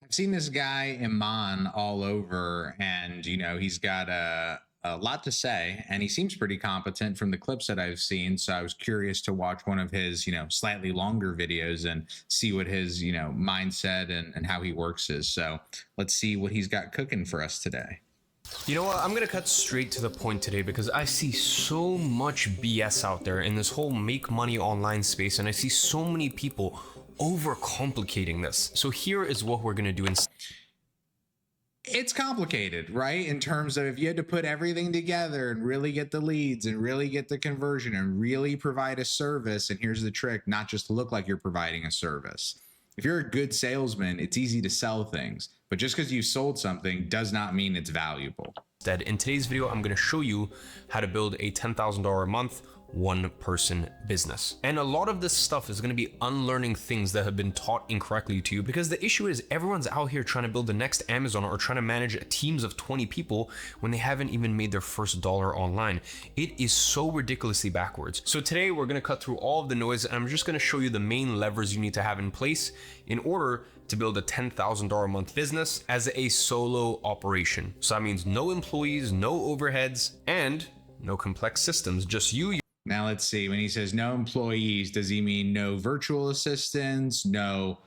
I've seen this guy Iman all over, and he's got a lot to say, and he seems pretty competent from the clips that I've seen. So I was curious to watch one of his, slightly longer videos and see what his, mindset and how he works is. So let's see what he's got cooking for us today. You know what, I'm gonna cut straight to the point today because I see so much BS out there in this whole make money online space, and I see so many people overcomplicating this. So here is what we're gonna do instead. It's complicated, right? In terms of if you had to put everything together and really get the leads and really get the conversion and really provide a service. And here's the trick, not just look like you're providing a service. If you're a good salesman, it's easy to sell things, but just because you sold something does not mean it's valuable. Instead, in today's video, I'm going to show you how to build a $10,000 a month one-person business. And a lot of this stuff is going to be unlearning things that have been taught incorrectly to you, because the issue is everyone's out here trying to build the next Amazon or trying to manage teams of 20 people when they haven't even made their first dollar online. It is so ridiculously backwards. So today we're going to cut through all of the noise, and I'm just going to show you the main levers you need to have in place in order to build a $10,000 a month business as a solo operation. So that means no employees, no overheads, and no complex systems, just you. Now let's see, when he says no employees, does he mean no virtual assistants, no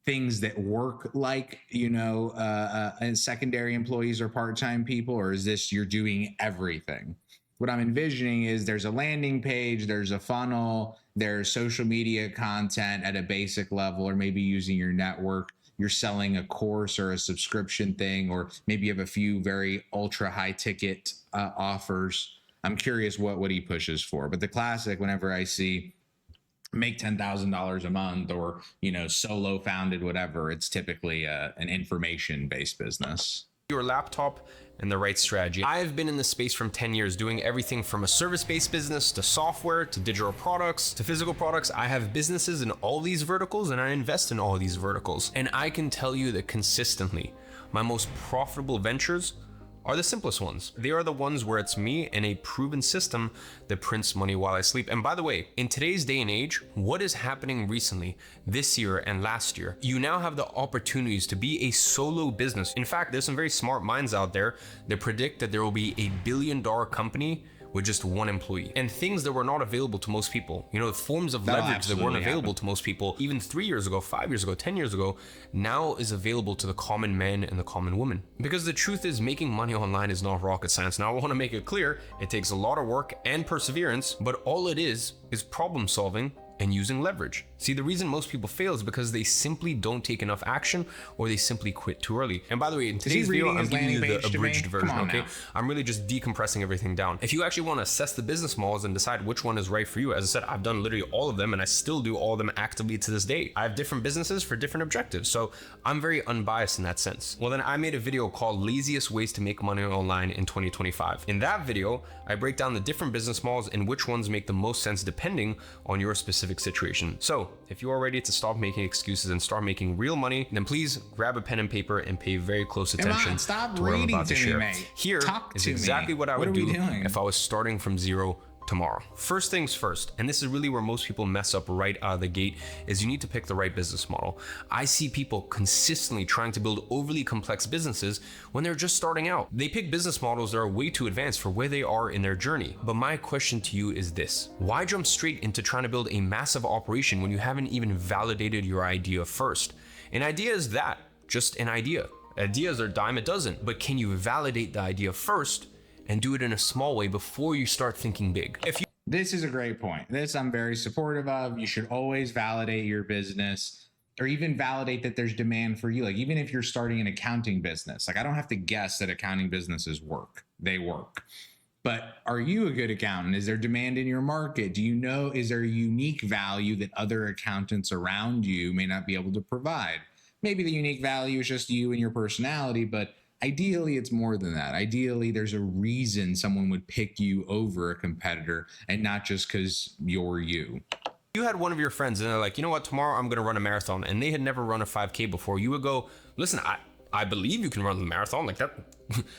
things that work like, and secondary employees or part-time people, or is this you're doing everything? What I'm envisioning is there's a landing page, there's a funnel, there's social media content at a basic level, or maybe using your network, you're selling a course or a subscription thing, or maybe you have a few very ultra high ticket offers. I'm curious what he pushes for, but the classic, whenever I see make $10,000 a month or, solo founded, whatever, it's typically an information based business. Your laptop and the right strategy. I've been in this space from 10 years doing everything from a service-based business to software to digital products to physical products. I have businesses in all these verticals and I invest in all these verticals. And I can tell you that consistently, my most profitable ventures are the simplest ones. They are the ones where it's me and a proven system that prints money while I sleep. And by the way, in today's day and age, what is happening recently, this year and last year, you now have the opportunities to be a solo business. In fact, there's some very smart minds out there that predict that there will be $1 billion company with just one employee, and things that were not available to most people, forms of leverage that weren't available to most people even 3 years ago, 5 years ago, 10 years ago, now is available to the common man and the common woman. Because the truth is, making money online is not rocket science. Now, I want to make it clear, it takes a lot of work and perseverance, but all it is problem solving and using leverage. See, the reason most people fail is because they simply don't take enough action, or they simply quit too early. And by the way, in today's video, I'm giving you the abridged version, okay? I'm really just decompressing everything down. If you actually want to assess the business models and decide which one is right for you, as I said, I've done literally all of them, and I still do all of them actively to this day. I have different businesses for different objectives, so I'm very unbiased in that sense. Well, then I made a video called Laziest Ways to Make Money Online in 2025. In that video, I break down the different business models and which ones make the most sense depending on your specific situation. So if you are ready to stop making excuses and start making real money, then please grab a pen and paper and pay very close attention to what I'm about to share. Here is exactly what I would do if I was starting from zero tomorrow. First things first, and this is really where most people mess up right out of the gate, is you need to pick the right business model. I see people consistently trying to build overly complex businesses when they're just starting out. They pick business models that are way too advanced for where they are in their journey. But my question to you is this: why jump straight into trying to build a massive operation when you haven't even validated your idea first? An idea is that, just an idea. Ideas are a dime a dozen, but can you validate the idea first and do it in a small way before you start thinking big? This is a great point. This I'm very supportive of. You should always validate your business, or even validate that there's demand for you. Like, even if you're starting an accounting business, like, I don't have to guess that accounting businesses work. They work. But are you a good accountant? Is there demand in your market? Do you know, is there a unique value that other accountants around you may not be able to provide? Maybe the unique value is just you and your personality, but ideally, it's more than that. Ideally, there's a reason someone would pick you over a competitor, and not just because you're you. You had one of your friends and they're like, you know what, tomorrow I'm going to run a marathon, and they had never run a 5K before. You would go, listen, I believe you can run the marathon. Like,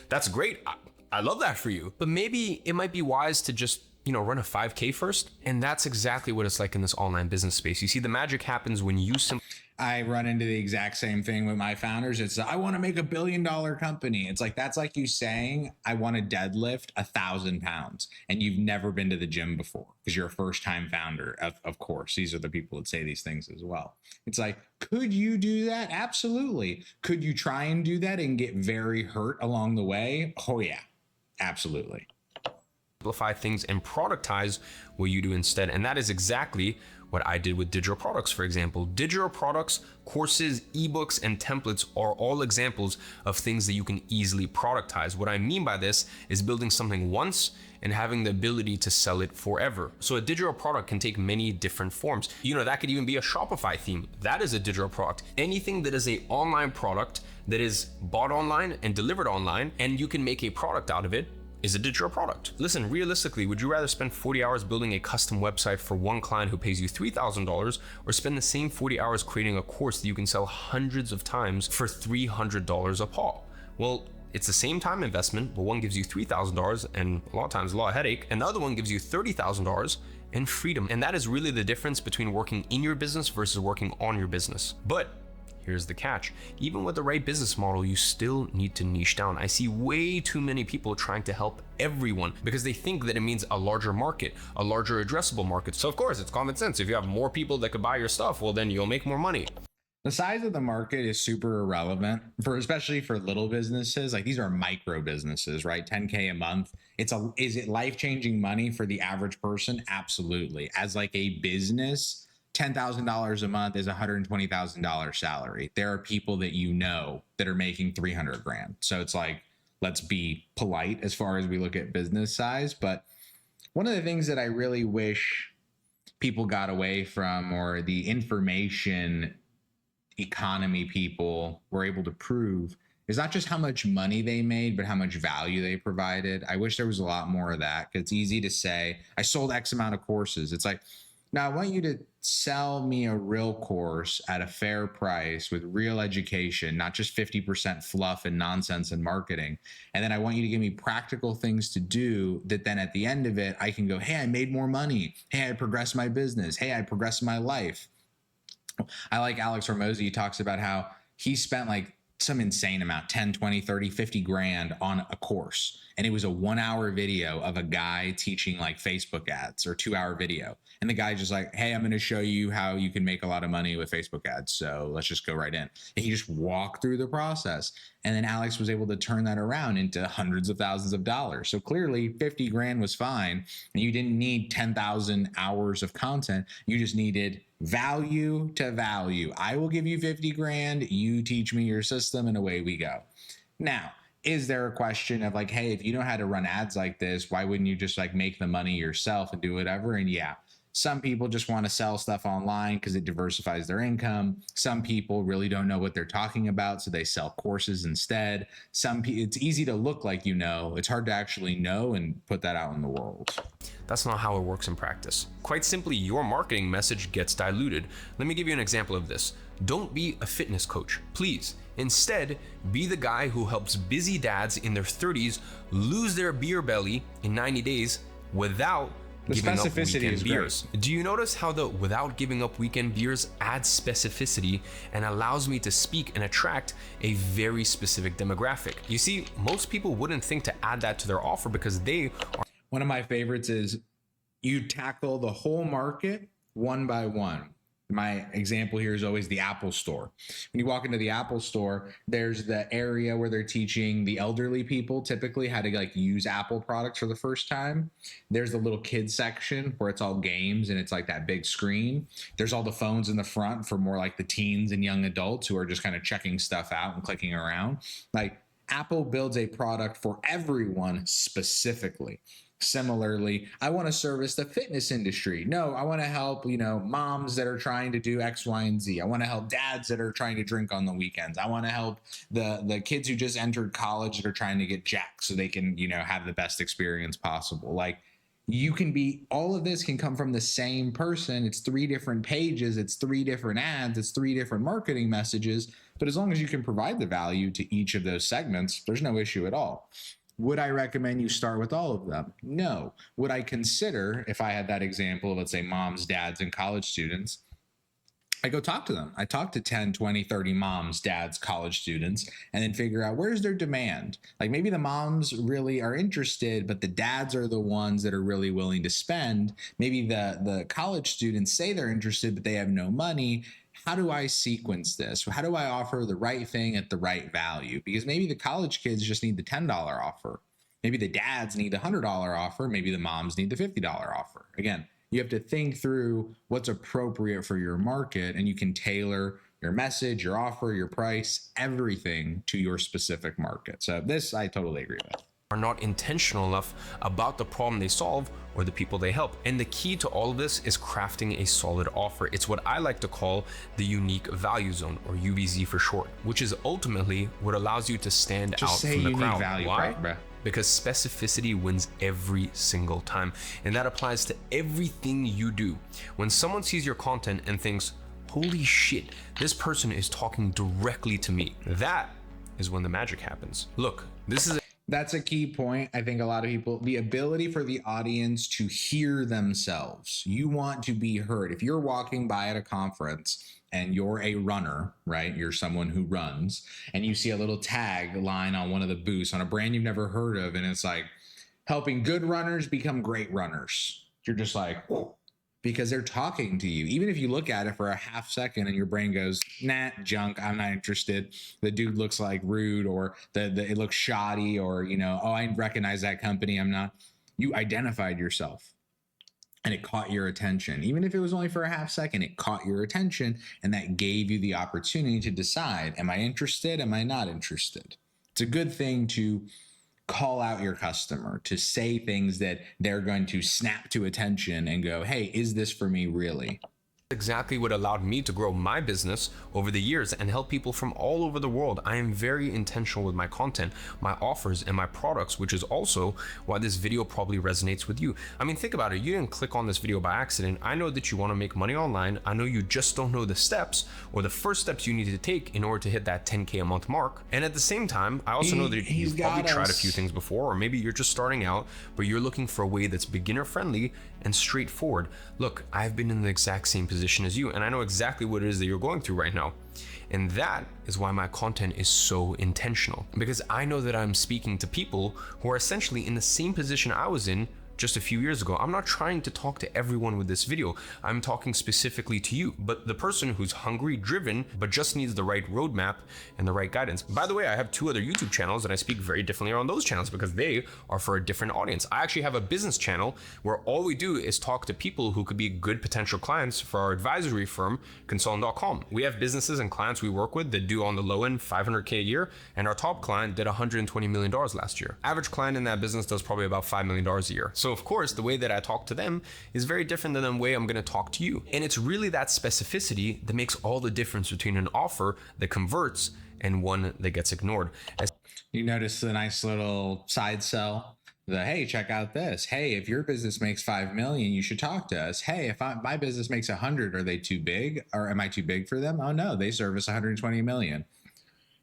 that's great. I love that for you. But maybe it might be wise to just run a 5K first. And that's exactly what it's like in this online business space. You see, the magic happens when you simply I run into the exact same thing with my founders. It's, I want to make $1 billion company. It's like, that's like you saying, I want to deadlift 1,000 pounds and you've never been to the gym before because you're a first time founder. Of course, these are the people that say these things as well. It's like, could you do that? Absolutely. Could you try and do that and get very hurt along the way? Oh yeah, absolutely. Simplify things and productize what you do instead. And that is exactly what I did with digital products, for example. Digital products, courses, ebooks, and templates are all examples of things that you can easily productize. What I mean by this is building something once and having the ability to sell it forever. So a digital product can take many different forms. That could even be a Shopify theme. That is a digital product. Anything that is an online product that is bought online and delivered online, and you can make a product out of it, is a digital product. Listen, realistically, would you rather spend 40 hours building a custom website for one client who pays you $3,000 or spend the same 40 hours creating a course that you can sell hundreds of times for $300 a pop? Well, it's the same time investment, but one gives you $3,000 and a lot of times a lot of headache, and the other one gives you $30,000 and freedom. And that is really the difference between working in your business versus working on your business. But here's the catch. Even with the right business model, you still need to niche down. I see way too many people trying to help everyone because they think that it means a larger market, a larger addressable market. So of course, it's common sense. If you have more people that could buy your stuff, well, then you'll make more money. The size of the market is super irrelevant especially for little businesses. Like, these are micro businesses, right? 10K a month. Is it life-changing money for the average person? Absolutely. As like a business, $10,000 a month is $120,000 salary. There are people that that are making 300 grand. So it's like, let's be polite as far as we look at business size. But one of the things that I really wish people got away from, or the information economy people were able to prove, is not just how much money they made, but how much value they provided. I wish there was a lot more of that. It's easy to say, I sold X amount of courses. It's like, now I want you to sell me a real course at a fair price with real education, not just 50% fluff and nonsense and marketing. And then I want you to give me practical things to do that then at the end of it, I can go, hey, I made more money. Hey, I progressed my business. Hey, I progressed my life. I like Alex Hormozi. He talks about how he spent like some insane amount, 10, 20, 30, 50 grand on a course. And it was a 1 hour video of a guy teaching like Facebook ads, or 2 hour video. And the guy just like, hey, I'm going to show you how you can make a lot of money with Facebook ads. So let's just go right in. And he just walked through the process. And then Alex was able to turn that around into hundreds of thousands of dollars. So clearly 50 grand was fine. And you didn't need 10,000 hours of content. You just needed value to value. I will give you 50 grand. You teach me your system, and away we go. Now, is there a question of like, hey, if you know how to run ads like this, why wouldn't you just like make the money yourself and do whatever? And yeah, some people just want to sell stuff online because it diversifies their income. Some people really don't know what they're talking about, so they sell courses instead. It's easy to look like it's hard to actually know and put that out in the world. That's not how it works in practice. Quite simply, your marketing message gets diluted. Let me give you an example of this. Don't be a fitness coach, please. Instead, be the guy who helps busy dads in their 30s lose their beer belly in 90 days without giving up weekend beers. Do you notice how the without giving up weekend beers adds specificity and allows me to speak and attract a very specific demographic? You see, most people wouldn't think to add that to their offer because they are. One of my favorites is you tackle the whole market one by one. My example here is always the Apple store. When you walk into the Apple store, there's the area where they're teaching the elderly people typically how to like use Apple products for the first time. There's the little kids section where it's all games and it's like that big screen. There's all the phones in the front for more like the teens and young adults who are just kind of checking stuff out and clicking around. Like, Apple builds a product for everyone specifically. Similarly, I want to service the fitness industry. No, I want to help, moms that are trying to do X, Y, and Z. I want to help dads that are trying to drink on the weekends. I want to help the kids who just entered college that are trying to get jacked so they can, have the best experience possible. Like, all of this can come from the same person. It's 3 different pages. It's 3 different ads. It's 3 different marketing messages. But as long as you can provide the value to each of those segments, there's no issue at all. Would I recommend you start with all of them? No. Would I consider, if I had that example of, let's say, moms, dads, and college students, I go talk to them. I talk to 10, 20, 30 moms, dads, college students, and then figure out where's their demand. Like maybe the moms really are interested, but the dads are the ones that are really willing to spend. Maybe the college students say they're interested, but they have no money. How do I sequence this? How do I offer the right thing at the right value? Because maybe the college kids just need the $10 offer. Maybe the dads need the $100 offer. Maybe the moms need the $50 offer. Again, you have to think through what's appropriate for your market, and you can tailor your message, your offer, your price, everything to your specific market. So this I totally agree with. Are not intentional enough about the problem they solve or the people they help. And the key to all of this is crafting a solid offer. It's what I like to call the unique value zone, or UVZ for short, which is ultimately what allows you to stand out from the crowd. Value, why? bro. Because specificity wins every single time. And that applies to everything you do. When someone sees your content and thinks, holy shit, this person is talking directly to me, that is when the magic happens. Look, That's a key point. I think a lot of people, the ability for the audience to hear themselves. You want to be heard. If you're walking by at a conference and you're a runner, right? You're someone who runs, and you see a little tag line on one of the booths on a brand you've never heard of, and it's like, helping good runners become great runners. You're just like, whoa, because they're talking to you. Even if you look at it for a half second and your brain goes, nah, junk, I'm not interested. The dude looks like rude, or it looks shoddy, or, oh, I recognize that company. I'm not. You identified yourself and it caught your attention. Even if it was only for a half second, it caught your attention, and that gave you the opportunity to decide, am I interested? Am I not interested? It's a good thing to call out your customer, to say things that they're going to snap to attention and go, hey, is this for me really? Exactly what allowed me to grow my business over the years and help people from all over the world. I am very intentional with my content, my offers, and my products, which is also why this video probably resonates with you. I mean, think about it. You didn't click on this video by accident. I know that you want to make money online. I know you just don't know the steps or the first steps you need to take in order to hit that 10K a month mark. And at the same time, I also know that you've probably tried a few things before, or maybe you're just starting out, but you're looking for a way that's beginner friendly and straightforward. Look, I've been in the exact same position as you, and I know exactly what it is that you're going through right now. And that is why my content is so intentional, because I know that I'm speaking to people who are essentially in the same position I was in just a few years ago. I'm not trying to talk to everyone with this video. I'm talking specifically to you, but the person who's hungry, driven, but just needs the right roadmap and the right guidance. By the way, I have 2 other YouTube channels, and I speak very differently on those channels because they are for a different audience. I actually have a business channel where all we do is talk to people who could be good potential clients for our advisory firm, consultant.com. We have businesses and clients we work with that do on the low end $500K a year, and our top client did $120 million last year. Average client in that business does probably about $5 million a year. So of course, the way that I talk to them is very different than the way I'm going to talk to you. And it's really that specificity that makes all the difference between an offer that converts and one that gets ignored. You notice the nice little side sell? Hey, check out this. Hey, if your business makes 5 million, you should talk to us. Hey, if my business makes 100, are they too big? Or am I too big for them? Oh no, they service 120 million.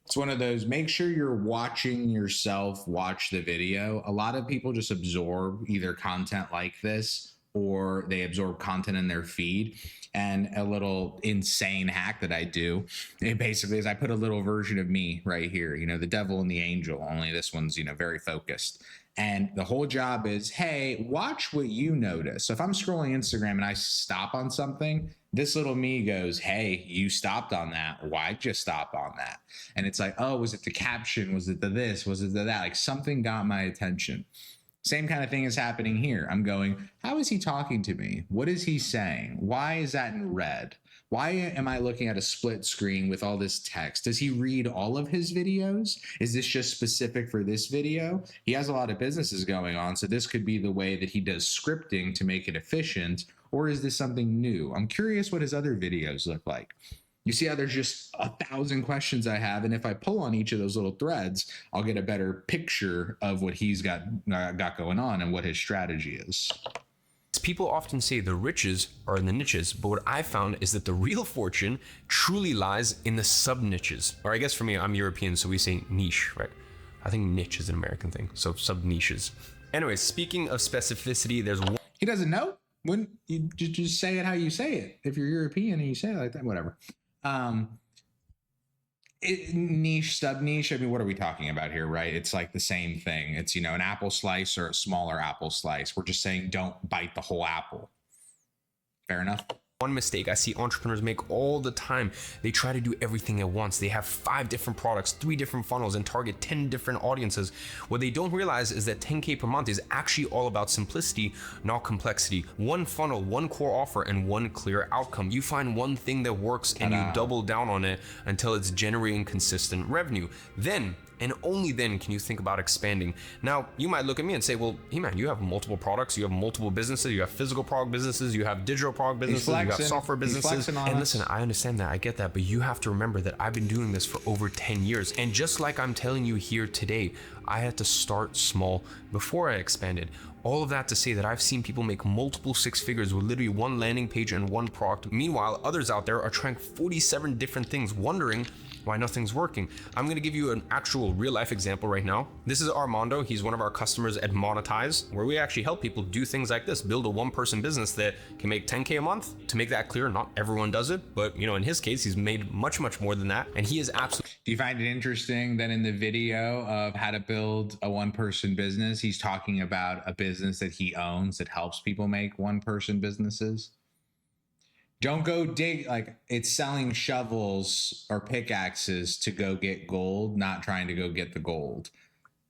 It's one of those, make sure you're watching yourself watch the video. A lot of people just absorb either content like this, or they absorb content in their feed. And a little insane hack that I do, it basically is I put a little version of me right here, the devil and the angel, only this one's, very focused. And the whole job is, hey, watch what you notice. So if I'm scrolling Instagram and I stop on something, this little me goes, hey, you stopped on that. Why'd you stop on that? And it's like, oh, was it the caption? Was it the this? Was it the that? Like something got my attention. Same kind of thing is happening here. I'm going, how is he talking to me? What is he saying? Why is that in red? Why am I looking at a split screen with all this text? Does he read all of his videos? Is this just specific for this video? He has a lot of businesses going on, so this could be the way that he does scripting to make it efficient, or is this something new? I'm curious what his other videos look like. You see how there's just 1,000 questions I have, and if I pull on each of those little threads, I'll get a better picture of what he's got going on and what his strategy is. People often say the riches are in the niches, but what I found is that the real fortune truly lies in the sub niches. Or I guess for me, I'm European, so we say niche, right? I think niche is an American thing, so sub niches. Anyways, speaking of specificity, there's one. He doesn't know. Wouldn't you just say it how you say it? If you're European and you say it like that, whatever. Niche, sub niche. I mean, what are we talking about here, right? It's like the same thing. It's, you know, an apple slice or a smaller apple slice. We're just saying don't bite the whole apple. Fair enough. One mistake I see entrepreneurs make all the time. They try to do everything at once. They have 5 different products, 3 different funnels, and target 10 different audiences. What they don't realize is that 10K per month is actually all about simplicity, not complexity. One funnel, one core offer, and one clear outcome. You find one thing that works and you double down on it until it's generating consistent revenue. Then, and only then, can you think about expanding. Now, you might look at me and say, well, He-Man, you have multiple products, you have multiple businesses, you have physical product businesses, you have digital product businesses, you have software businesses. And listen, I understand that, I get that, but you have to remember that I've been doing this for over 10 years. And just like I'm telling you here today, I had to start small before I expanded. All of that to say that I've seen people make multiple 6 figures with literally one landing page and one product. Meanwhile, others out there are trying 47 different things, wondering why nothing's working. I'm going to give you an actual real life example right now. This is Armando. He's one of our customers at Monetize, where we actually help people do things like this, build a 1-person business that can make 10K a month. To make that clear, not everyone does it, but you know, in his case, he's made much more than that. And he is absolutely. Do you find it interesting that in the video of how to build a 1-person business, he's talking about a business that he owns that helps people make 1-person businesses? Don't go dig, like, it's selling shovels or pickaxes to go get gold, not trying to go get the gold.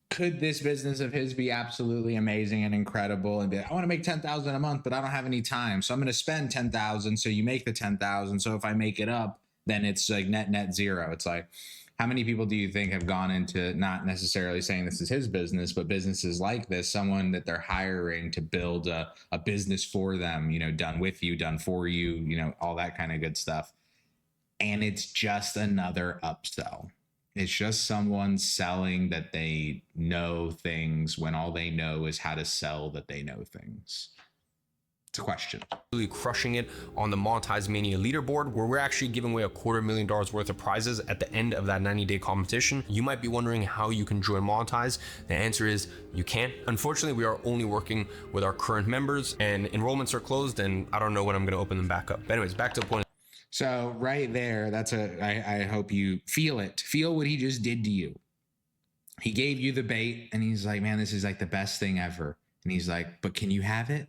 Could this business of his be absolutely amazing and incredible and be like, I want to make 10,000 a month, but I don't have any time, so I'm going to spend 10,000, so you make the 10,000, so if I make it up, then it's like net zero. It's like, how many people do you think have gone into, not necessarily saying this is his business, but businesses like this, someone that they're hiring to build a business for them, you know, done with you, done for you, you know, all that kind of good stuff. And it's just another upsell. It's just someone selling that they know things when all they know is how to sell that they know things. It's a question. Really crushing it on the Monetize Mania leaderboard, where we're actually giving away $250,000 worth of prizes at the end of that 90-day competition. You might be wondering how you can join Monetize. The answer is you can't. Unfortunately, we are only working with our current members, and enrollments are closed, and I don't know when I'm going to open them back up. But anyways, back to the point. So right there, I hope you feel it. Feel what he just did to you. He gave you the bait, and he's like, man, this is like the best thing ever. And he's like, but can you have it?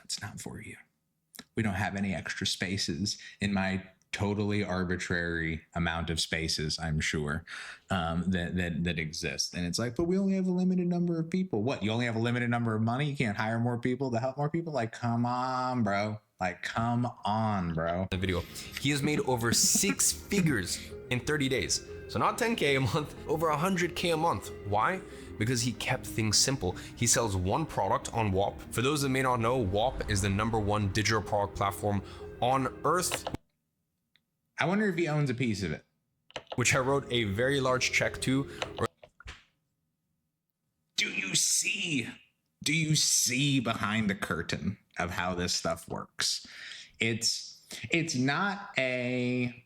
It's not for you. We don't have any extra spaces in my totally arbitrary amount of spaces, I'm sure, that exist. And it's like, but we only have a limited number of people. What? You only have a limited number of money? You can't hire more people to help more people? Like, come on, bro. Like, come on, bro. The video. He has made over 6 figures in 30 days. So not 10K a month, over 100K a month. Why? Because he kept things simple. He sells one product on WAP. For those that may not know, WAP is the #1 digital product platform on earth. I wonder if he owns a piece of it. Which I wrote a very large check to. Do you see behind the curtain of how this stuff works? It's not a,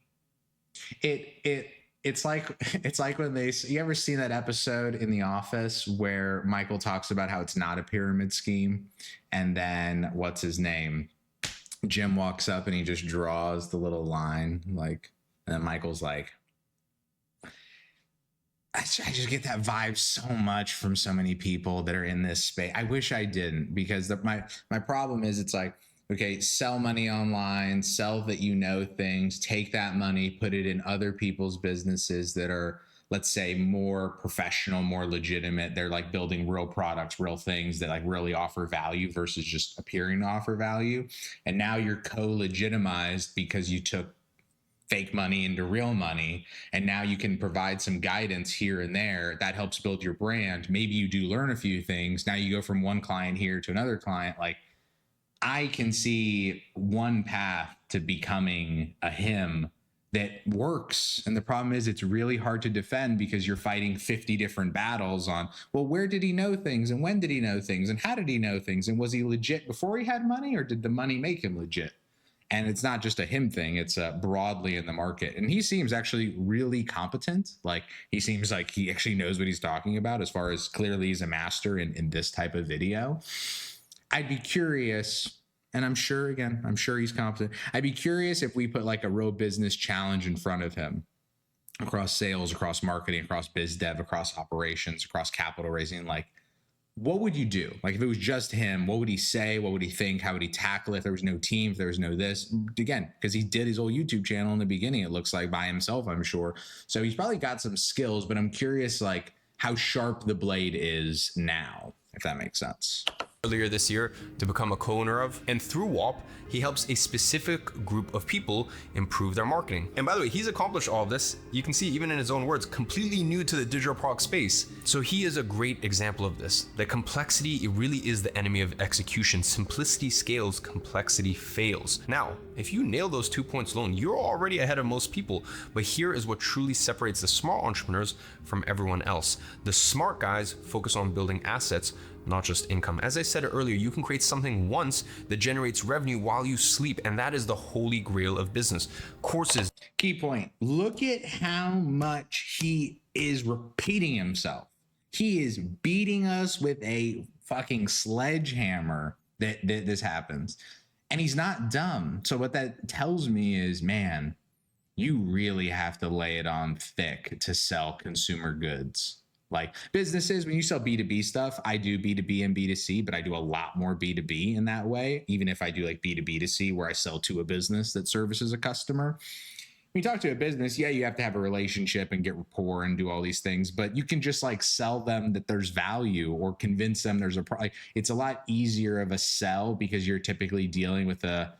it's like when you ever seen that episode in The Office where Michael talks about how it's not a pyramid scheme, and then what's his name, Jim walks up and he just draws the little line, like, and then Michael's like, I just get that vibe so much from so many people that are in this space. I wish I didn't, because my problem is, it's like, okay, sell money online, sell that you know things, take that money, put it in other people's businesses that are, let's say, more professional, more legitimate. They're like building real products, real things that like really offer value versus just appearing to offer value. And now you're co-legitimized because you took fake money into real money, and now you can provide some guidance here and there that helps build your brand. Maybe you do learn a few things. Now you go from one client here to another client. Like, I can see one path to becoming a him that works. And the problem is it's really hard to defend because you're fighting 50 different battles on, well, where did he know things? And when did he know things? And how did he know things? And was he legit before he had money, or did the money make him legit? And it's not just a him thing, it's broadly in the market. And he seems actually really competent. Like, he seems like he actually knows what he's talking about, as far as clearly he's a master in this type of video. I'd be curious, and I'm sure he's competent. I'd be curious if we put like a real business challenge in front of him across sales, across marketing, across biz dev, across operations, across capital raising. Like, what would you do? Like, if it was just him, what would he say? What would he think? How would he tackle it if there was no team, if there was no this? Again, because he did his whole YouTube channel in the beginning, it looks like, by himself, I'm sure. So he's probably got some skills, but I'm curious, like, how sharp the blade is now, if that makes sense. Earlier this year to become a co-owner of, and through WAP, he helps a specific group of people improve their marketing. And by the way, he's accomplished all of this, you can see even in his own words, completely new to the digital product space. So he is a great example of this. The complexity, it really is the enemy of execution. Simplicity scales, complexity fails. Now, if you nail those 2 points alone, you're already ahead of most people. But here is what truly separates the smart entrepreneurs from everyone else. The smart guys focus on building assets, not just income. As I said earlier, you can create something once that generates revenue while you sleep, and that is the holy grail of business. Courses. Key point. Look at how much he is repeating himself. He is beating us with a fucking sledgehammer that this happens. And he's not dumb. So what that tells me is, man, you really have to lay it on thick to sell consumer goods. Like, businesses, when you sell B2B stuff, I do B2B and B2C, but I do a lot more B2B in that way. Even if I do like B2B2C, where I sell to a business that services a customer. When you talk to a business, yeah, you have to have a relationship and get rapport and do all these things, but you can just like sell them that there's value, or convince them there's it's a lot easier of a sell, because you're typically dealing with a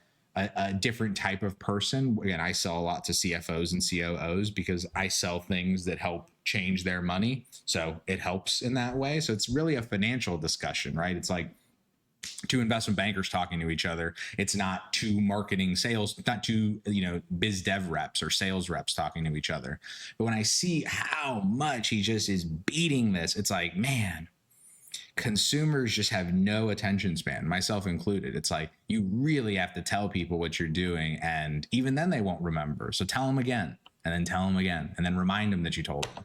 different type of person. Again, I sell a lot to CFOs and COOs because I sell things that help change their money. So it helps in that way. So it's really a financial discussion, right? It's like two investment bankers talking to each other. It's not two marketing sales, not two, biz dev reps or sales reps talking to each other. But when I see how much he just is beating this, it's like, man, consumers just have no attention span, myself included. It's like, you really have to tell people what you're doing, and even then they won't remember. So tell them again, and then tell them again, and then remind them that you told them.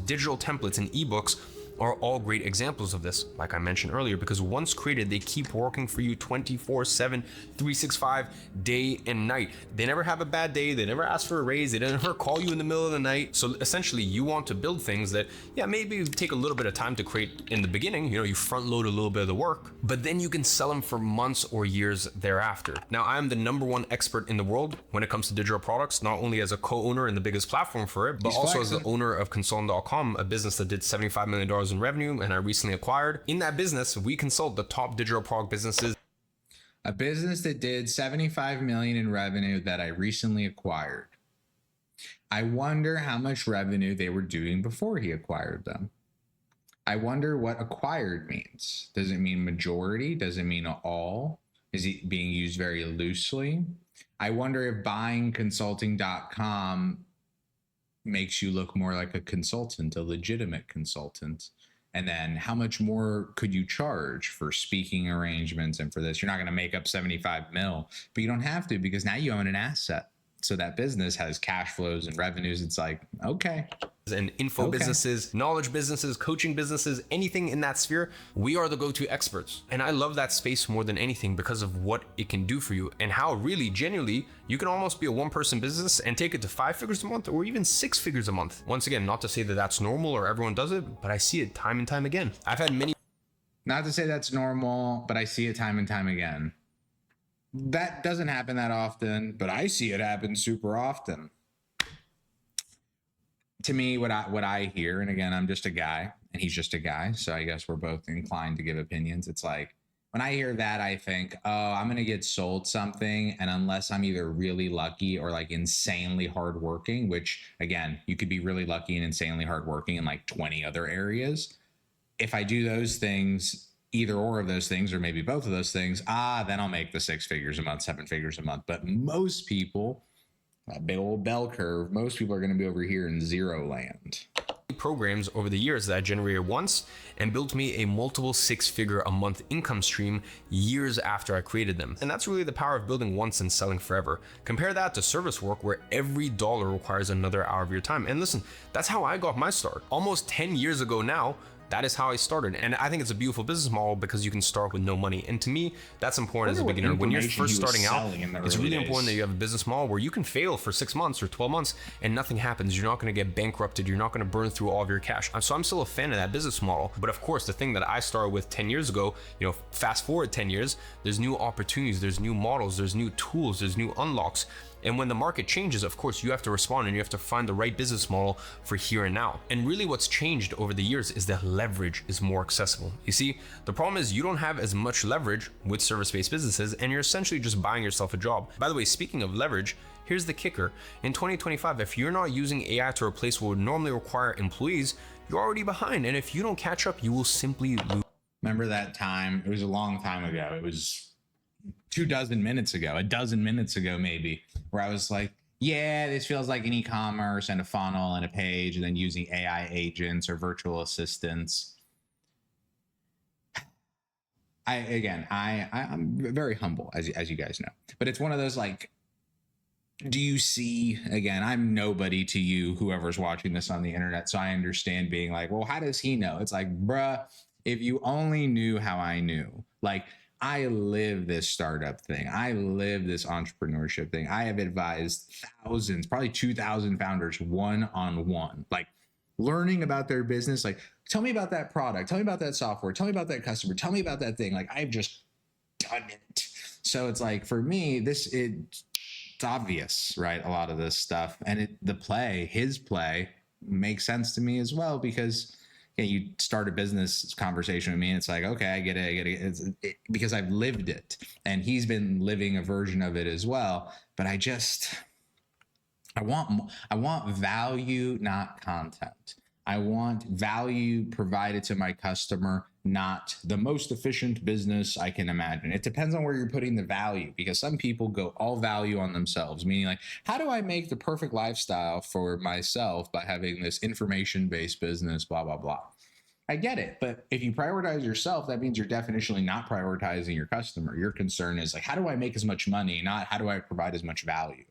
Digital templates and ebooks are all great examples of this, like I mentioned earlier, because once created, they keep working for you 24/7, 365, day and night. They never have a bad day. They never ask for a raise. They never call you in the middle of the night. So essentially, you want to build things that, maybe take a little bit of time to create in the beginning. You front load a little bit of the work, but then you can sell them for months or years thereafter. Now, I'm the #1 expert in the world when it comes to digital products, not only as a co-owner and the biggest platform for it, but also as the owner of Consultant.com, a business that did $75 million in revenue and I recently acquired. In that business, we consult the top digital product businesses. A business that did 75 million in revenue that I recently acquired. I wonder how much revenue they were doing before he acquired them. I wonder what acquired means. Does it mean majority? Does it mean all? Is it being used very loosely? I wonder if buying Consulting.com makes you look more like a consultant, a legitimate consultant. And then how much more could you charge for speaking arrangements and for this? You're not going to make up 75 mil, but you don't have to, because now you own an asset. So that business has cash flows and revenues. It's like, okay. And info businesses, knowledge businesses, coaching businesses, anything in that sphere, we are the go-to experts. And I love that space more than anything because of what it can do for you, and how really genuinely you can almost be a one-person business and take it to 5 figures a month or even 6 figures a month. Once again, not to say that that's normal or everyone does it, but I see it time and time again. I've had many. Not to say that's normal, but I see it time and time again. That doesn't happen that often, but I see it happen super often. To me, what I hear, and again, I'm just a guy and he's just a guy, so I guess we're both inclined to give opinions. It's like, when I hear that, I think, oh, I'm going to get sold something, and unless I'm either really lucky or like insanely hardworking, which again, you could be really lucky and insanely hardworking in like 20 other areas. If I do those things, either or of those things, or maybe both of those things, then I'll make the 6 figures a month, 7 figures a month. But most people, that big old bell curve, most people are going to be over here in zero land. programs over the years that I generated once and built me a multiple six-figure a month income stream years after I created them. And that's really the power of building once and selling forever. Compare that to service work where every dollar requires another hour of your time. And listen, that's how I got my start. Almost 10 years ago now, that is how I started. And I think it's a beautiful business model because you can start with no money. And to me, that's important as a beginner. When you're first starting out, it's really important that you have a business model where you can fail for 6 months or 12 months and nothing happens. You're not going to get bankrupted. You're not going to burn through all of your cash. So I'm still a fan of that business model. But of course, the thing that I started with 10 years ago, fast forward 10 years, there's new opportunities, there's new models, there's new tools, there's new unlocks. And when the market changes, of course, you have to respond and you have to find the right business model for here and now. And really what's changed over the years is that leverage is more accessible. You see, the problem is you don't have as much leverage with service-based businesses and you're essentially just buying yourself a job. By the way, speaking of leverage, here's the kicker. In 2025, if you're not using AI to replace what would normally require employees, you're already behind. And if you don't catch up, you will simply lose. Remember that time? It was a long time ago. It was a dozen minutes ago maybe, where I was like, yeah, this feels like an e-commerce and a funnel and a page and then using AI agents or virtual assistants. I'm very humble, as you guys know, but it's one of those like, do you see, again, I'm nobody to you, whoever's watching this on the internet. So I understand being like, well, how does he know? It's like, bruh, if you only knew how I knew, like, I live this startup thing. I live this entrepreneurship thing. I have advised thousands, probably 2,000 founders one-on-one, like learning about their business. Like, tell me about that product. Tell me about that software. Tell me about that customer. Tell me about that thing. Like, I've just done it. So it's like, for me, it's obvious, right? A lot of this stuff. And his play makes sense to me as well, because you start a business conversation with me and it's like, okay, I get it. Because I've lived it and he's been living a version of it as well. But I want value, not content. I want value provided to my customer, not the most efficient business I can imagine. It depends on where you're putting the value, because some people go all value on themselves, meaning like, how do I make the perfect lifestyle for myself by having this information-based business, blah, blah, blah. I get it. But if you prioritize yourself, that means you're definitionally not prioritizing your customer. Your concern is like, how do I make as much money, not how do I provide as much value?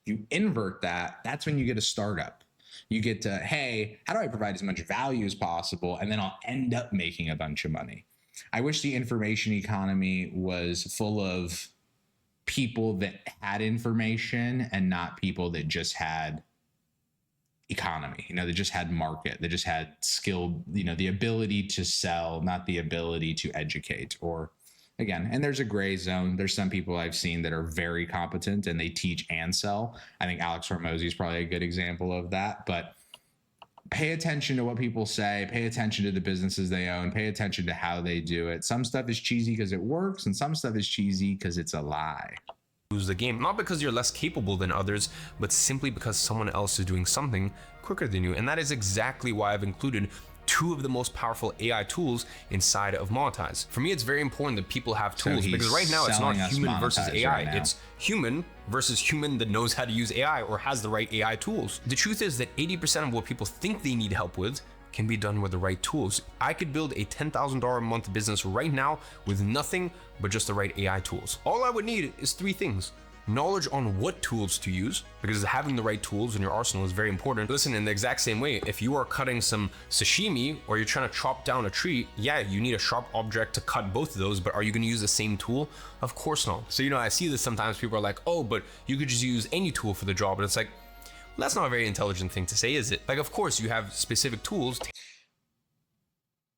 If you invert that, that's when you get a startup. You get to, hey, how do I provide as much value as possible? And then I'll end up making a bunch of money. I wish the information economy was full of people that had information and not people that just had economy, that just had market, that just had skill, the ability to sell, not the ability to educate. Or again, and there's a gray zone. There's some people I've seen that are very competent and they teach and sell. I think Alex Hormozi is probably a good example of that. But pay attention to what people say, pay attention to the businesses they own, pay attention to how they do it. Some stuff is cheesy because it works, and some stuff is cheesy because it's a lie. Lose the game, not because you're less capable than others, but simply because someone else is doing something quicker than you. And that is exactly why I've included two of the most powerful AI tools inside of Monetize. For me, it's very important that people have tools, because right now it's not human versus AI. It's human versus human that knows how to use AI or has the right AI tools. The truth is that 80% of what people think they need help with can be done with the right tools. I could build a $10,000 a month business right now with nothing but just the right AI tools. All I would need is three things. Knowledge on what tools to use, because having the right tools in your arsenal is very important. Listen, in the exact same way, if you are cutting some sashimi or you're trying to chop down a tree, yeah, you need a sharp object to cut both of those, but are you gonna use the same tool? Of course not. So, I see this sometimes, people are like, oh, but you could just use any tool for the job. And it's like, well, that's not a very intelligent thing to say, is it? Like, of course you have specific tools.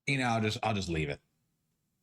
I'll just leave it.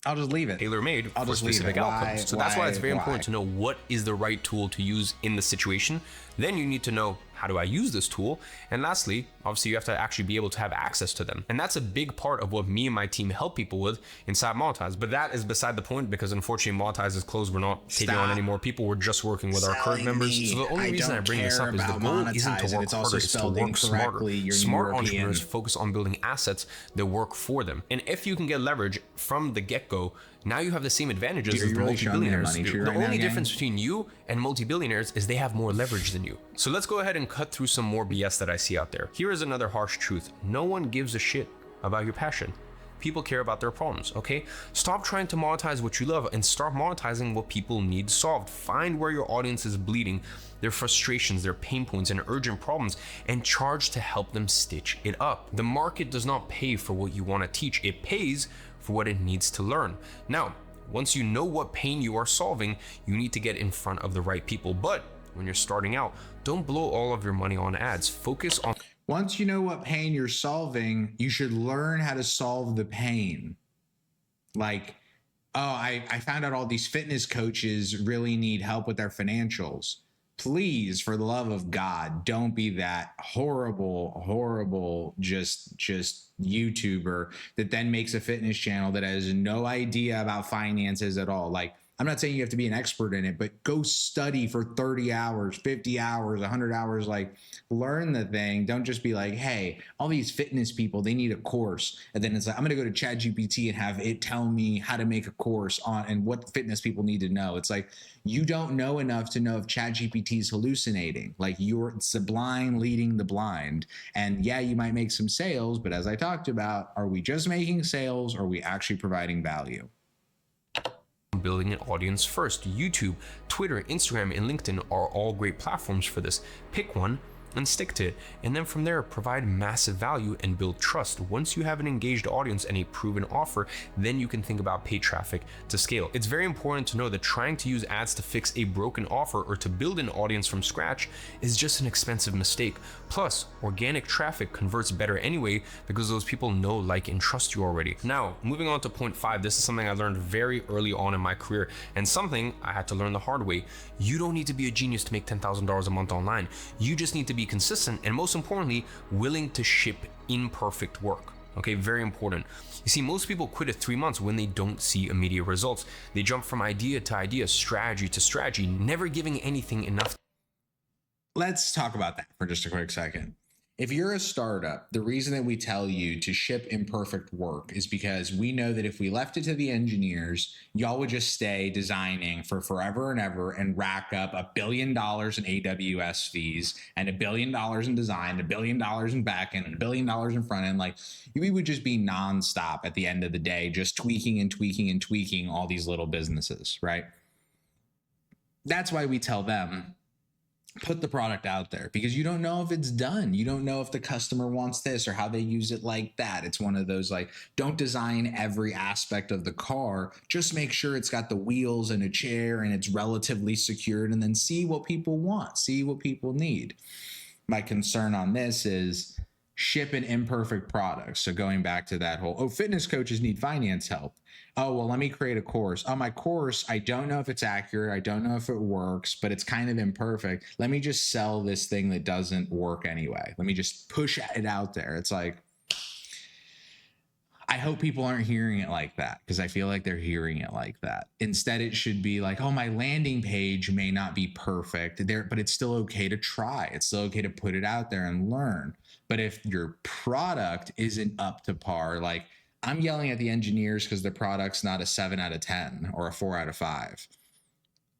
I'll just leave it. Tailor-made for specific outcomes. So that's why it's very important to know what is the right tool to use in the situation. Then you need to know, how do I use this tool? And lastly, obviously you have to actually be able to have access to them. And that's a big part of what me and my team help people with inside Monetize. But that is beside the point, because unfortunately Monetize is closed. We're not taking on any more people. We're just working with our current members. So the only reason I bring this up is the goal isn't to work harder, it's to work smarter. Smart entrepreneurs focus on building assets that work for them. And if you can get leverage from the get-go, now you have the same advantages as the multi-billionaires. The only difference between you and multi-billionaires is they have more leverage than you. So let's go ahead and cut through some more BS that I see out there. Here is another harsh truth. No one gives a shit about your passion. People care about their problems, okay? Stop trying to monetize what you love and start monetizing what people need solved. Find where your audience is bleeding, their frustrations, their pain points, and urgent problems, and charge to help them stitch it up. The market does not pay for what you want to teach, it pays for what it needs to learn. Now, once you know what pain you are solving, you need to get in front of the right people. But when you're starting out, don't blow all of your money on ads. Focus on. Once you know what pain you're solving, you should learn how to solve the pain. Like, oh, I found out all these fitness coaches really need help with their financials. Please, for the love of God, don't be that horrible, just YouTuber that then makes a fitness channel that has no idea about finances at all. Like, I'm not saying you have to be an expert in it, but go study for 30 hours, 50 hours, 100 hours, like learn the thing. Don't just be like, hey, all these fitness people, they need a course. And then it's like, I'm going to go to ChatGPT and have it tell me how to make a course on and what fitness people need to know. It's like, you don't know enough to know if ChatGPT is hallucinating. Like it's the blind leading the blind. And yeah, you might make some sales, but as I talked about, are we just making sales or are we actually providing value? Building an audience first. YouTube, Twitter, Instagram, and LinkedIn are all great platforms for this. Pick one and stick to it. And then from there, provide massive value and build trust. Once you have an engaged audience and a proven offer, then you can think about paid traffic to scale. It's very important to know that trying to use ads to fix a broken offer or to build an audience from scratch is just an expensive mistake. Plus, organic traffic converts better anyway because those people know, like, and trust you already. Now, moving on to point 5, this is something I learned very early on in my career and something I had to learn the hard way. You don't need to be a genius to make $10,000 a month online. You just need to be consistent and, most importantly, willing to ship imperfect work. Okay, very important. You see, most people quit at 3 months when they don't see immediate results. They jump from idea to idea, strategy to strategy, never giving anything enough. Let's talk about that for just a quick second. If you're a startup, the reason that we tell you to ship imperfect work is because we know that if we left it to the engineers, y'all would just stay designing for forever and ever and rack up $1 billion in AWS fees and $1 billion in design, $1 billion in backend, and $1 billion in front end. Like, we would just be nonstop at the end of the day, just tweaking and tweaking and tweaking all these little businesses, right? That's why we tell them, put the product out there, because you don't know if it's done. You don't know if the customer wants this or how they use it like that. It's one of those, like, don't design every aspect of the car. Just make sure it's got the wheels and a chair and it's relatively secured, and then see what people want, see what people need. My concern on this is ship an imperfect product. So going back to that whole, oh, fitness coaches need finance help. Oh, well, let me create a course. Oh, my course, I don't know if it's accurate. I don't know if it works, but it's kind of imperfect. Let me just sell this thing that doesn't work anyway. Let me just push it out there. It's like, I hope people aren't hearing it like that, because I feel like they're hearing it like that. Instead, it should be like, oh, my landing page may not be perfect there, but it's still okay to try. It's still okay to put it out there and learn. But if your product isn't up to par, like, I'm yelling at the engineers because their product's not a 7 out of 10 or a 4 out of 5.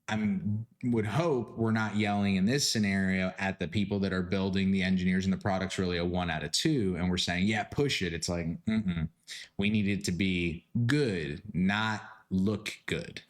I would hope we're not yelling in this scenario at the people that are building the engineers and the product's really a 1 out of 2. And we're saying, yeah, push it. It's like, we need it to be good, not look good.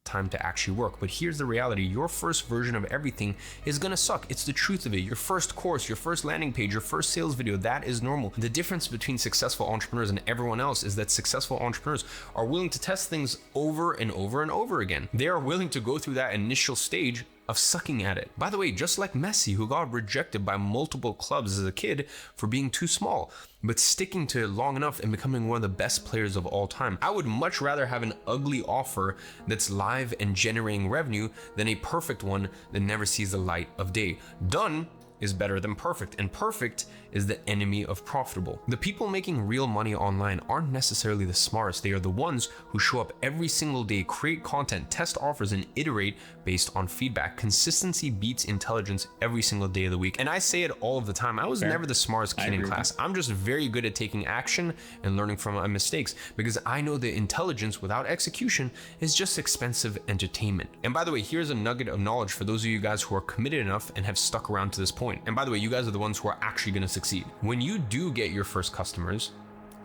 Time to actually work. But here's the reality: your first version of everything is gonna suck. It's the truth of it. Your first course, your first landing page, your first sales video, that is normal. The difference between successful entrepreneurs and everyone else is that successful entrepreneurs are willing to test things over and over and over again. They are willing to go through that initial stage of sucking at it. By the way, just like Messi, who got rejected by multiple clubs as a kid for being too small, but sticking to it long enough and becoming one of the best players of all time. I would much rather have an ugly offer that's live and generating revenue than a perfect one that never sees the light of day. Done is better than perfect, and perfect is the enemy of profitable. The people making real money online aren't necessarily the smartest. They are the ones who show up every single day, create content, test offers, and iterate based on feedback. Consistency beats intelligence every single day of the week. And I say it all of the time. I was never the smartest kid in class. I'm just very good at taking action and learning from my mistakes, because I know that intelligence without execution is just expensive entertainment. And by the way, here's a nugget of knowledge for those of you guys who are committed enough and have stuck around to this point. point. And by the way, you guys are the ones who are actually going to succeed. When you do get your first customers,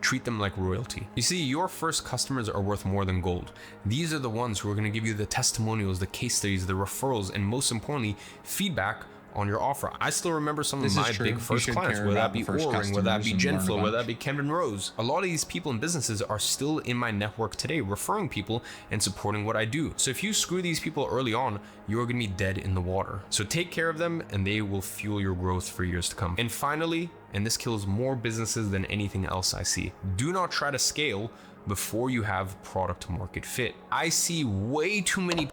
treat them like royalty. You see, your first customers are worth more than gold. These are the ones who are going to give you the testimonials, the case studies, the referrals, and most importantly, feedback on your offer. I still remember some of my big first clients, whether that be Oring, whether that be Genflow, whether that be Camden Rose. A lot of these people and businesses are still in my network today, referring people and supporting what I do. So if you screw these people early on, you're going to be dead in the water. So take care of them and they will fuel your growth for years to come. And finally, and this kills more businesses than anything else I see, do not try to scale before you have product market fit. I see way too many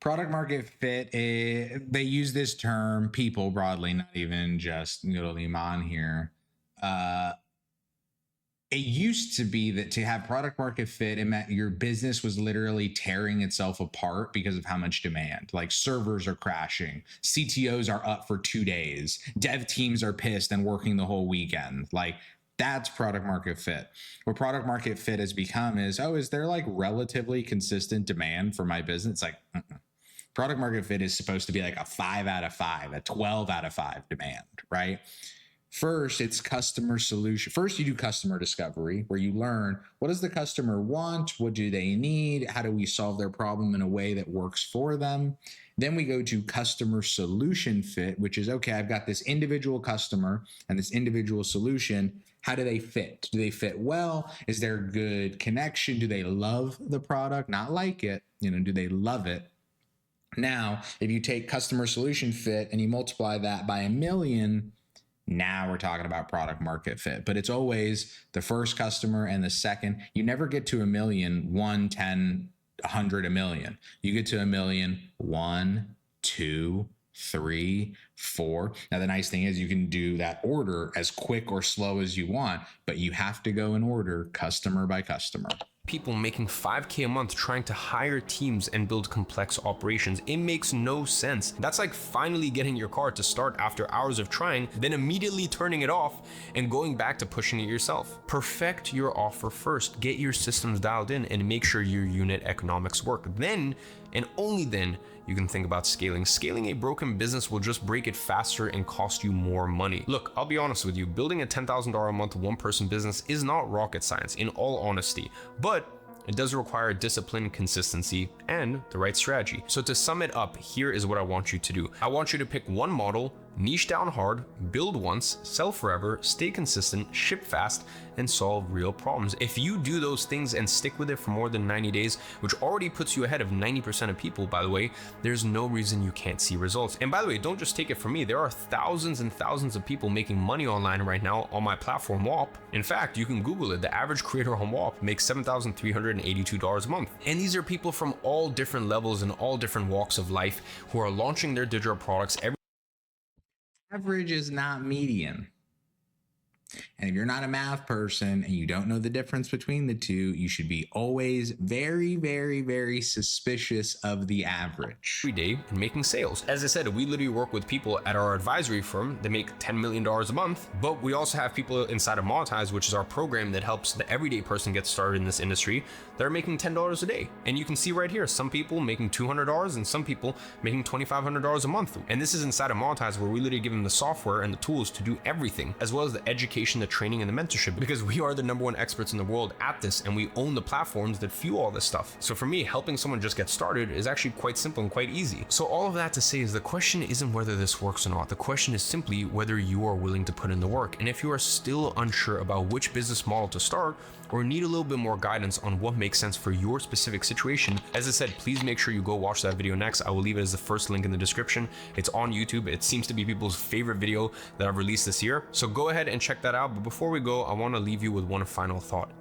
product market fit. They use this term, people broadly, not even just Levan here. It used to be that to have product market fit, it meant your business was literally tearing itself apart because of how much demand. Like servers are crashing, CTOs are up for 2 days, dev teams are pissed and working the whole weekend. Like that's product market fit. What product market fit has become is, is there like relatively consistent demand for my business? Like, product market fit is supposed to be like a 5 out of 5, a 12 out of 5 demand, right? First, it's customer solution. First, you do customer discovery, where you learn, what does the customer want? What do they need? How do we solve their problem in a way that works for them? Then we go to customer solution fit, which is, okay, I've got this individual customer and this individual solution. How do they fit? Do they fit well? Is there good connection? Do they love the product? Not like it, do they love it? Now, if you take customer solution fit and you multiply that by 1 million, now we're talking about product market fit. But it's always the first customer and the second. You never get to 1 million, 1, 10, 100, 1 million. You get to 1 million, 1, 2, 3, 4. Now, the nice thing is you can do that order as quick or slow as you want, but you have to go in order customer by customer. People making 5K a month trying to hire teams and build complex operations. It makes no sense. That's like finally getting your car to start after hours of trying, then immediately turning it off and going back to pushing it yourself. Perfect your offer first, get your systems dialed in, and make sure your unit economics work. Then, and only then, you can think about scaling. Scaling a broken business will just break it faster and cost you more money. Look, I'll be honest with you, building a $10,000 a month one-person business is not rocket science, in all honesty, but it does require discipline, consistency, and the right strategy. So to sum it up, here is what I want you to do. I want you to pick one model, niche down hard, build once, sell forever, stay consistent, ship fast, and solve real problems. If you do those things and stick with it for more than 90 days, which already puts you ahead of 90% of people, by the way, there's no reason you can't see results. And by the way, don't just take it from me. There are thousands and thousands of people making money online right now on my platform, WAP. In fact, you can Google it. The average creator on WAP makes $7,382 a month. And these are people from all different levels and all different walks of life who are launching their digital products every average is not median. And if you're not a math person and you don't know the difference between the two, you should be always very, very, very suspicious of the average. day and making sales. As I said, we literally work with people at our advisory firm that make $10 million a month, but we also have people inside of Monetize, which is our program that helps the everyday person get started in this industry, that are making $10 a day. And you can see right here, some people making $200 and some people making $2,500 a month. And this is inside of Monetize, where we literally give them the software and the tools to do everything, as well as the education, the training, and the mentorship, because we are the #1 experts in the world at this, and we own the platforms that fuel all this stuff. So for me, helping someone just get started is actually quite simple and quite easy. So all of that to say is the question isn't whether this works or not. The question is simply whether you are willing to put in the work. And if you are still unsure about which business model to start, or need a little bit more guidance on what makes sense for your specific situation, as I said, please make sure you go watch that video next. I will leave it as the first link in the description. It's on YouTube. It seems to be people's favorite video that I've released this year. So go ahead and check that out. But before we go, I want to leave you with one final thought.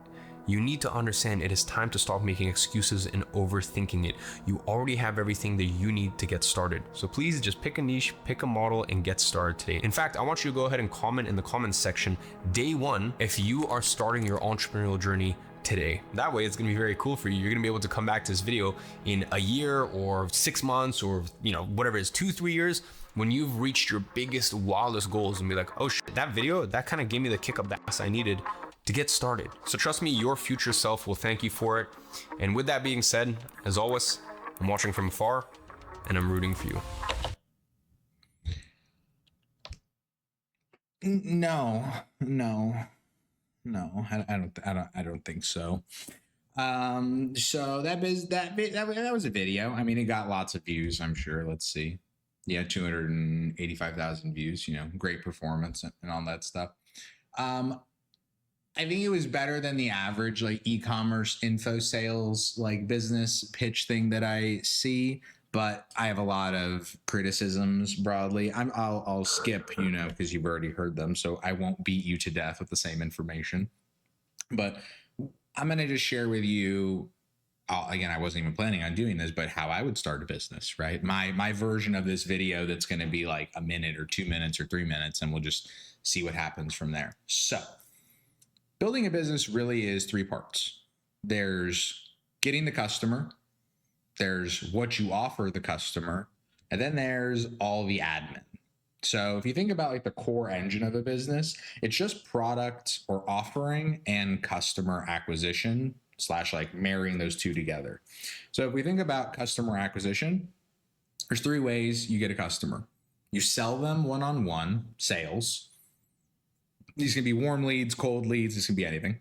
You need to understand it is time to stop making excuses and overthinking it. You already have everything that you need to get started. So please just pick a niche, pick a model, and get started today. In fact, I want you to go ahead and comment in the comments section day 1 if you are starting your entrepreneurial journey today. That way it's going to be very cool for you. You're going to be able to come back to this video in a year or 6 months or whatever it is, 2-3 years, when you've reached your biggest, wildest goals, and be like, oh shit, that video, that kind of gave me the kick up the ass I needed to get started. So trust me, your future self will thank you for it. And with that being said, as always, I'm watching from afar and I'm rooting for you. No, no, no. I don't think so. So that was a video. I mean, it got lots of views, I'm sure. Let's see. Yeah, 285,000 views, great performance and all that stuff. I think it was better than the average like e-commerce info sales like business pitch thing that I see, but I have a lot of criticisms broadly. I'll skip, because you've already heard them, so I won't beat you to death with the same information. But I'm going to just share with you. Again, I wasn't even planning on doing this, but how I would start a business, right? My version of this video that's going to be like a minute or 2 minutes or 3 minutes, and we'll just see what happens from there. So building a business really is three parts. There's getting the customer, there's what you offer the customer, and then there's all the admin. So if you think about like the core engine of a business, it's just product or offering and customer acquisition / like marrying those two together. So if we think about customer acquisition, there's three ways you get a customer. You sell them one-on-one sales. These can be warm leads, cold leads, this can be anything.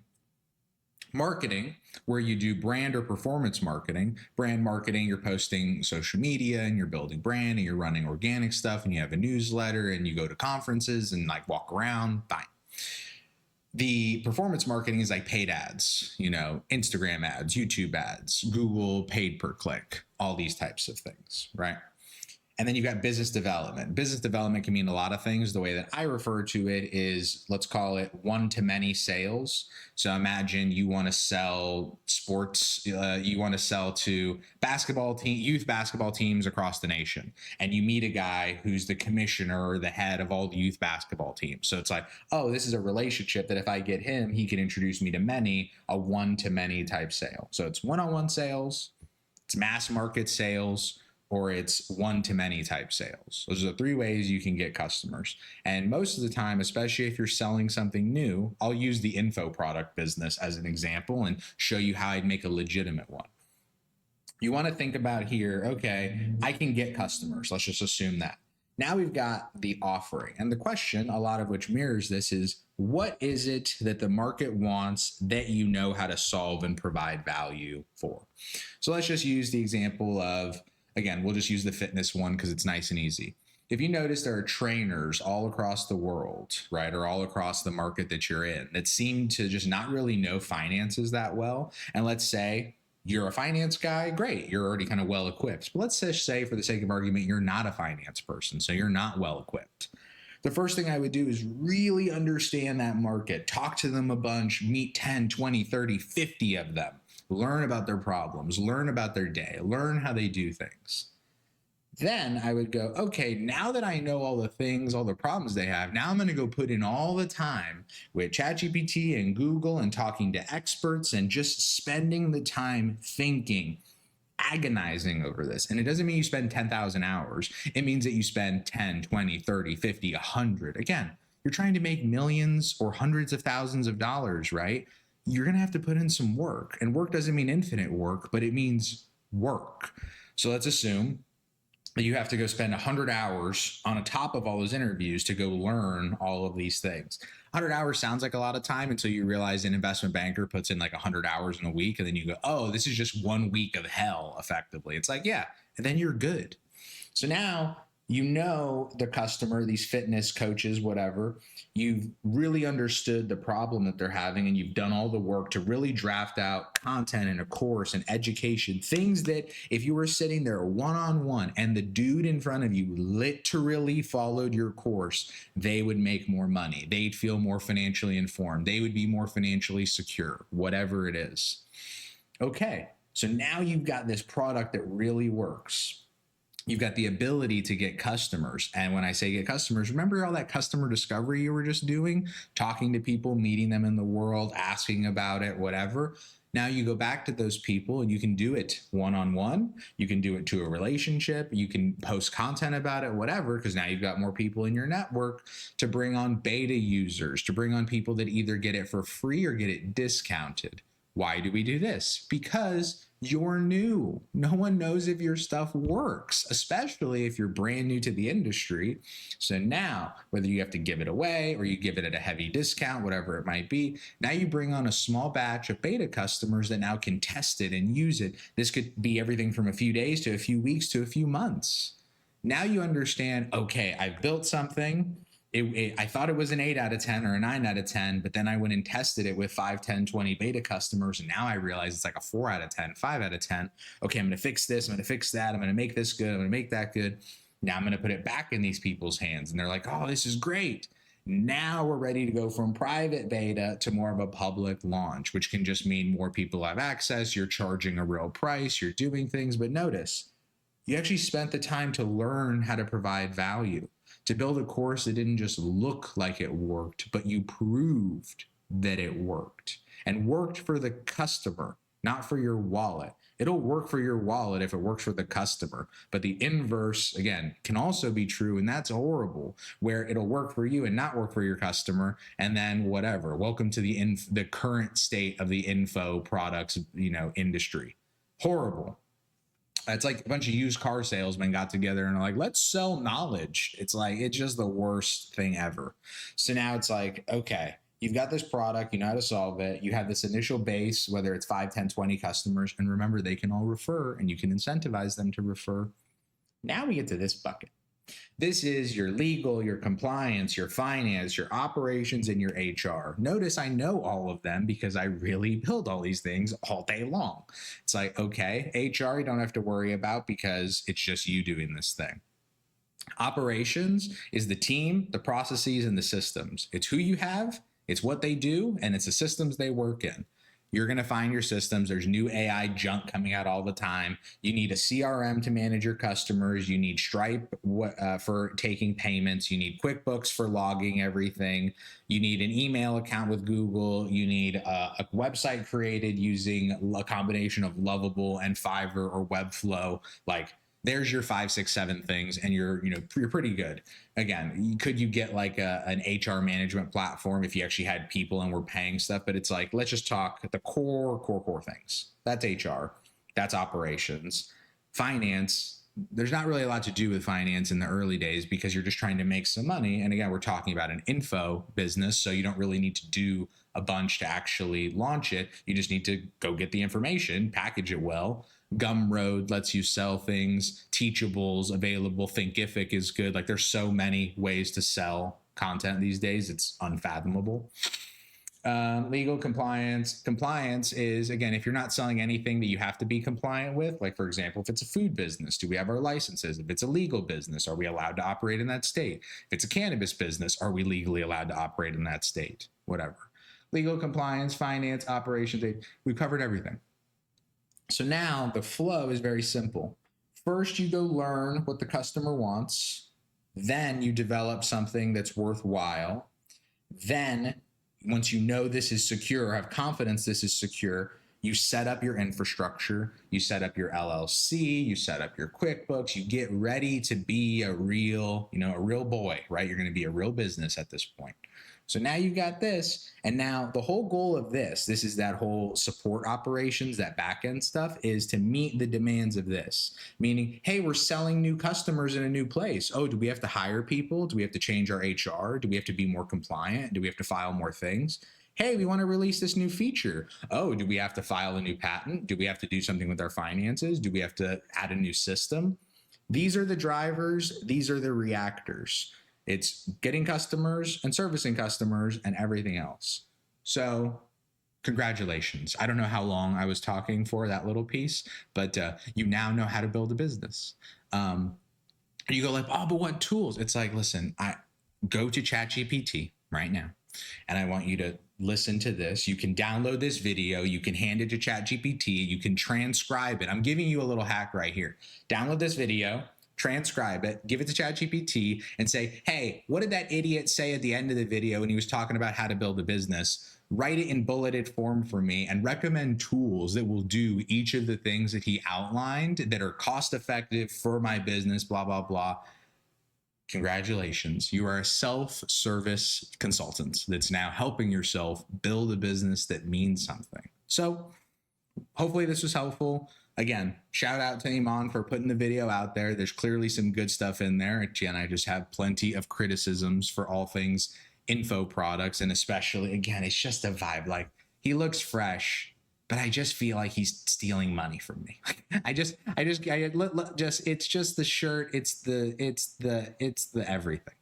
Marketing, where you do brand or performance marketing. Brand marketing, you're posting social media and you're building brand and you're running organic stuff and you have a newsletter and you go to conferences and like walk around. Fine. The performance marketing is like paid ads, Instagram ads, YouTube ads, Google paid per click, all these types of things, right? And then you've got business development. Business development can mean a lot of things. The way that I refer to it is, let's call it one-to-many sales. So imagine you want to sell sports, you want to sell to youth basketball teams across the nation. And you meet a guy who's the commissioner or the head of all the youth basketball teams. So it's like, oh, this is a relationship that if I get him, he can introduce me to many, a one-to-many type sale. So it's one-on-one sales, it's mass market sales, or it's one-to-many type sales. Those are the three ways you can get customers. And most of the time, especially if you're selling something new, I'll use the info product business as an example and show you how I'd make a legitimate one. You want to think about here, okay, I can get customers. Let's just assume that. Now we've got the offering. And the question, a lot of which mirrors this, is what is it that the market wants that you know how to solve and provide value for? So let's just use the example of, again, we'll just use the fitness one because it's nice and easy. If you notice, there are trainers all across the world, right, or all across the market that you're in that seem to just not really know finances that well. And let's say you're a finance guy, great, you're already kind of well equipped. But let's just say, for the sake of argument, you're not a finance person, so you're not well equipped. The first thing I would do is really understand that market, talk to them a bunch, meet 10, 20, 30, 50 of them. Learn about their problems, learn about their day, learn how they do things. Then I would go, okay, now that I know all the things, all the problems they have, now I'm going to go put in all the time with ChatGPT and Google and talking to experts and just spending the time thinking, agonizing over this. And it doesn't mean you spend 10,000 hours. It means that you spend 10, 20, 30, 50, 100. Again, you're trying to make millions or hundreds of thousands of dollars, right? You're going to have to put in some work. And work doesn't mean infinite work, but it means work. So let's assume that you have to go spend 100 hours on top of all those interviews to go learn all of these things. 100 hours sounds like a lot of time until you realize an investment banker puts in like 100 hours in a week. And then you go, oh, this is just 1 week of hell, effectively. It's like, yeah, and then you're good. So now you know the customer, these fitness coaches, whatever, you've really understood the problem that they're having, and you've done all the work to really draft out content and a course and education, things that if you were sitting there one-on-one and the dude in front of you literally followed your course, they would make more money. They'd feel more financially informed. They would be more financially secure, whatever it is. Okay, so now you've got this product that really works. You've got the ability to get customers. And when I say get customers, remember all that customer discovery you were just doing? Talking to people, meeting them in the world, asking about it, whatever. Now you go back to those people and you can do it one-on-one. You can do it to a relationship. You can post content about it, whatever, because now you've got more people in your network to bring on beta users, to bring on people that either get it for free or get it discounted. Why do we do this? Because You're new. No one knows if your stuff works, especially if you're brand new to the industry. So now, whether you have to give it away or you give it at a heavy discount, whatever it might be, now you bring on a small batch of beta customers that now can test it and use it. This could be everything from a few days to a few weeks to a few months. Now you understand, okay, I've built something. I thought it was an 8 out of 10 or a 9 out of 10, but then I went and tested it with 5, 10, 20 beta customers. And now I realize it's like a 4 out of 10, 5 out of 10. Okay, I'm going to fix this. I'm going to fix that. I'm going to make this good. I'm going to make that good. Now I'm going to put it back in these people's hands. And they're like, oh, this is great. Now we're ready to go from private beta to more of a public launch, which can just mean more people have access. You're charging a real price. You're doing things. But notice, you actually spent the time to learn how to provide value, to build a course that didn't just look like it worked, but you proved that it worked and worked for the customer, not for your wallet. It'll work for your wallet if it works for the customer, but the inverse, again, can also be true, and that's horrible, where it'll work for you and not work for your customer, and then whatever. Welcome to the current state of the info products, industry. Horrible. It's like a bunch of used car salesmen got together and are like, let's sell knowledge. It's just the worst thing ever. So now it's like, okay, you've got this product, you know how to solve it. You have this initial base, whether it's 5, 10, 20 customers. And remember, they can all refer and you can incentivize them to refer. Now we get to this bucket. This is your legal, your compliance, your finance, your operations, and your HR. Notice I know all of them because I really build all these things all day long. It's like, okay, HR you don't have to worry about because it's just you doing this thing. Operations is the team, the processes, and the systems. It's who you have, it's what they do, and it's the systems they work in. You're going to find your systems. There's new AI junk coming out all the time. You need a CRM to manage your customers. You need Stripe for taking payments. You need QuickBooks for logging everything. You need an email account with Google. You need a website created using a combination of Lovable and Fiverr or Webflow. There's your 5, 6, 7 things, and you're pretty good. Again, could you get like an HR management platform if you actually had people and were paying stuff? But it's like, let's just talk the core things. That's HR. That's operations. Finance, there's not really a lot to do with finance in the early days because you're just trying to make some money. And again, we're talking about an info business, so you don't really need to do a bunch to actually launch it. You just need to go get the information, package it well. Gumroad lets you sell things. Teachables available. Thinkific is good. There's so many ways to sell content these days. It's unfathomable. Legal compliance. Compliance is, again, if you're not selling anything that you have to be compliant with, like for example, if it's a food business, do we have our licenses? If it's a legal business, are we allowed to operate in that state? If it's a cannabis business, are we legally allowed to operate in that state? Whatever. Legal compliance, finance, operations, we've covered everything. So now the flow is very simple. First, you go learn what the customer wants. Then you develop something that's worthwhile. Then once you know this is secure, have confidence this is secure, you set up your infrastructure, you set up your LLC, you set up your QuickBooks, you get ready to be a real boy, right? You're going to be a real business at this point. So now you've got this, and now the whole goal of this is that whole support operations, that back-end stuff, is to meet the demands of this. Meaning, hey, we're selling new customers in a new place. Oh, do we have to hire people? Do we have to change our HR? Do we have to be more compliant? Do we have to file more things? Hey, we want to release this new feature. Oh, do we have to file a new patent? Do we have to do something with our finances? Do we have to add a new system? These are the drivers. These are the reactors. It's getting customers and servicing customers and everything else. So congratulations. I don't know how long I was talking for that little piece, but you now know how to build a business. You go like, oh, but what tools? It's like, listen, I go to ChatGPT right now, and I want you to listen to this. You can download this video. You can hand it to ChatGPT. You can transcribe it. I'm giving you a little hack right here. Download this video, transcribe it, give it to ChatGPT, and say, hey, what did that idiot say at the end of the video when he was talking about how to build a business? Write it in bulleted form for me and recommend tools that will do each of the things that he outlined that are cost effective for my business, blah, blah, blah. Congratulations. You are a self-service consultant that's now helping yourself build a business that means something. So hopefully this was helpful. Again, shout out to Iman for putting the video out there. There's clearly some good stuff in there. Again, I just have plenty of criticisms for all things info products, and especially, again, it's just a vibe. Like, he looks fresh, but I just feel like he's stealing money from me. It's just the shirt. It's the everything.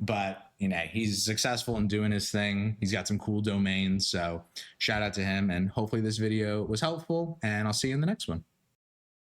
But you know, he's successful in doing his thing. He's got some cool domains. So shout out to him, and hopefully this video was helpful, and I'll see you in the next one.